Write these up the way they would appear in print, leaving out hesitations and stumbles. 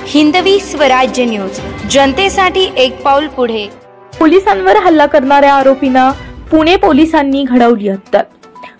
Hindavi Swarajya news, जनतेसाठी एक पाऊल पुढे। पोलिसांवर हल्ला करणाऱ्या आरोपींना पुणे पोलिसांनी घडवली अत्तर।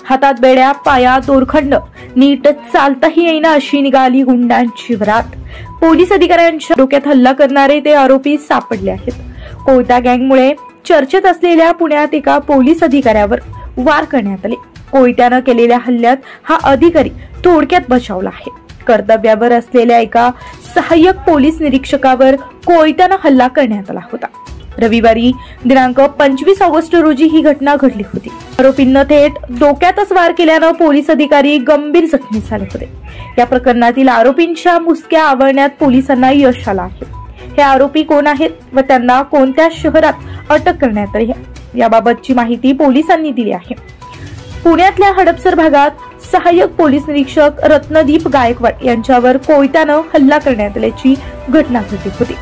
हातात बेड्या, पायात दोरखंड, नीट चालताही येईना अशी निघाली गुंडांची वरात। पोलीस अधिकाऱ्यांच्या डोक्यात हल्ला करणारे ते आरोपी सापडले आहेत। कोयता गँगमुळे चर्चेत असलेल्या पुण्यात एका पोलीस अधिकाऱ्यावर वार करण्यात आले। कोयत्यानं केलेल्या हल्ल्यात हा अधिकारी थोडक्यात बचावला आहे। कर्तव्यावर असलेल्या एका सहाय्यक पोलीस निरीक्षकावर कोयत्यानं हल्ला करण्यात आला होता। रविवारी दिनांक 25 ऑगस्ट रोजी ही घटना घडली होती। आरोपींना थेट डोक्यातच वार केल्यानं पोलीस अधिकारी गंभीर जखमी झाले होते। या प्रकरणातील आरोपींच्या मुसक्या आवळण्यात पोलिसांना यश आलं आहे। हे आरोपी कोण आहेत व त्यांना कोणत्या शहरात अटक करण्यात आली याबाबतची माहिती पोलिसांनी दिली आहे। पुण्यातल्या हडपसर भागात सहाय्यक पोलीस निरीक्षक रत्नदीप गायकवाड यांच्यावर कोयत्यानं हल्ला करण्यात आल्याची घटना घडली होती।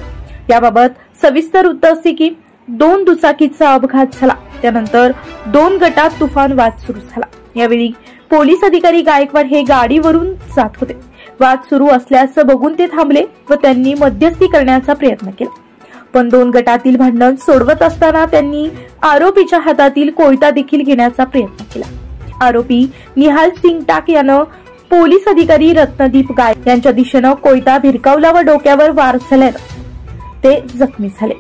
याबाबत सविस्तर वृत्त असे की 2 दुचाकीचा अपघात झाला, त्यानंतर 2 गटात तुफान वाद सुरू झाला। यावेळी पोलीस अधिकारी गायकवाड हे गाडीवरून जात होते। वाद सुरू असल्याचं बघून ते थांबले व त्यांनी मध्यस्थी करण्याचा प्रयत्न केला, पण 2 गटातील भांडण सोडवत असताना त्यांनी आरोपीच्या हातातील कोयता देखील घेण्याचा प्रयत्न केला। आरोपी निहाल सिंग टाक यानं पोलीस अधिकारी रत्नदीप गायकवाड यांच्या दिशेनं कोयता भिरकावला व डोक्यावर वार झाल्यानं ते जखमी झाले।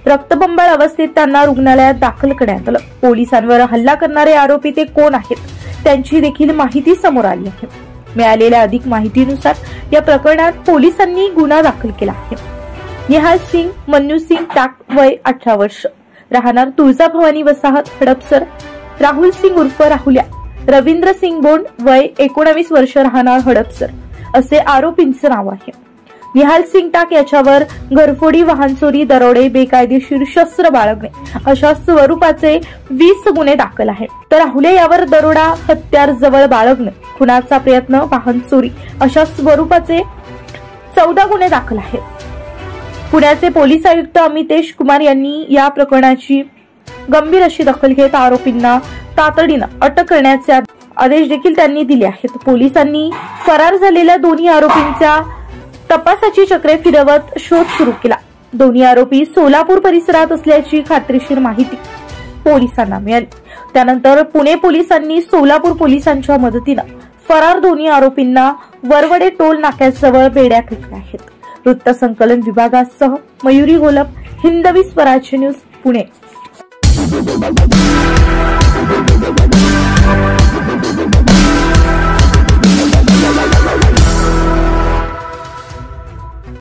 रक्तबंबाळ अवस्थेत त्यांना रुग्णालयात दाखल करण्यात आलं। पोलिसांवर हल्ला करणारे आरोपी ते कोण आहेत त्यांची देखील माहिती समोर आली आहे। मिळालेल्या अधिक माहितीनुसार या प्रकरणात पोलिसांनी गुन्हा दाखल केला आहे। निहाल सिंग मन्नू सिंग टाक वय 18 वर्ष, राहणार तुळजाभवानी वसाहत हडपसर। राहुल सिंग उर्फ राहुल्या, रवींद्र सिंग बोंड वय 19 वर्ष, राहणार हडपसर असे आरोपींचे नाव आहे। निहाल सिंग टाक याच्यावर घरफोडी, वाहन चोरी, दरोडे, बेकायदेशीर शस्त्र बाळगणे अशा स्वरूपाचे 20 गुन्हे दाखल आहेत। तर राहुल्या यावर दरोडा, हत्यार जवळ बाळगणे, खुनाचा प्रयत्न, वाहन चोरी अशा स्वरूपाचे 14 गुन्हे दाखल आहेत। पुण्याचे पोलीस आयुक्त अमितेश कुमार यांनी या प्रकरणाची गंभीर अशी दखल घेत आरोपींना तातडीनं अटक करण्याचे आदेश देखील त्यांनी दिले आहेत। पोलिसांनी फरार झालेल्या दोन्ही आरोपींच्या तपासाची चक्रे फिरवत शोध सुरू केला। दोन्ही आरोपी सोलापूर परिसरात असल्याची खात्रीशीर माहिती पोलिसांना मिळाली। त्यानंतर पुणे पोलिसांनी सोलापूर पोलिसांच्या मदतीनं फरार दोन्ही आरोपींना वरवडे टोल नाक्याजवळ बेड्या फेकल्या आहेत। वृत्त संकलन विभागासह मयुरी गोलप, हिंदवी स्वराज्य न्यूज, पुणे।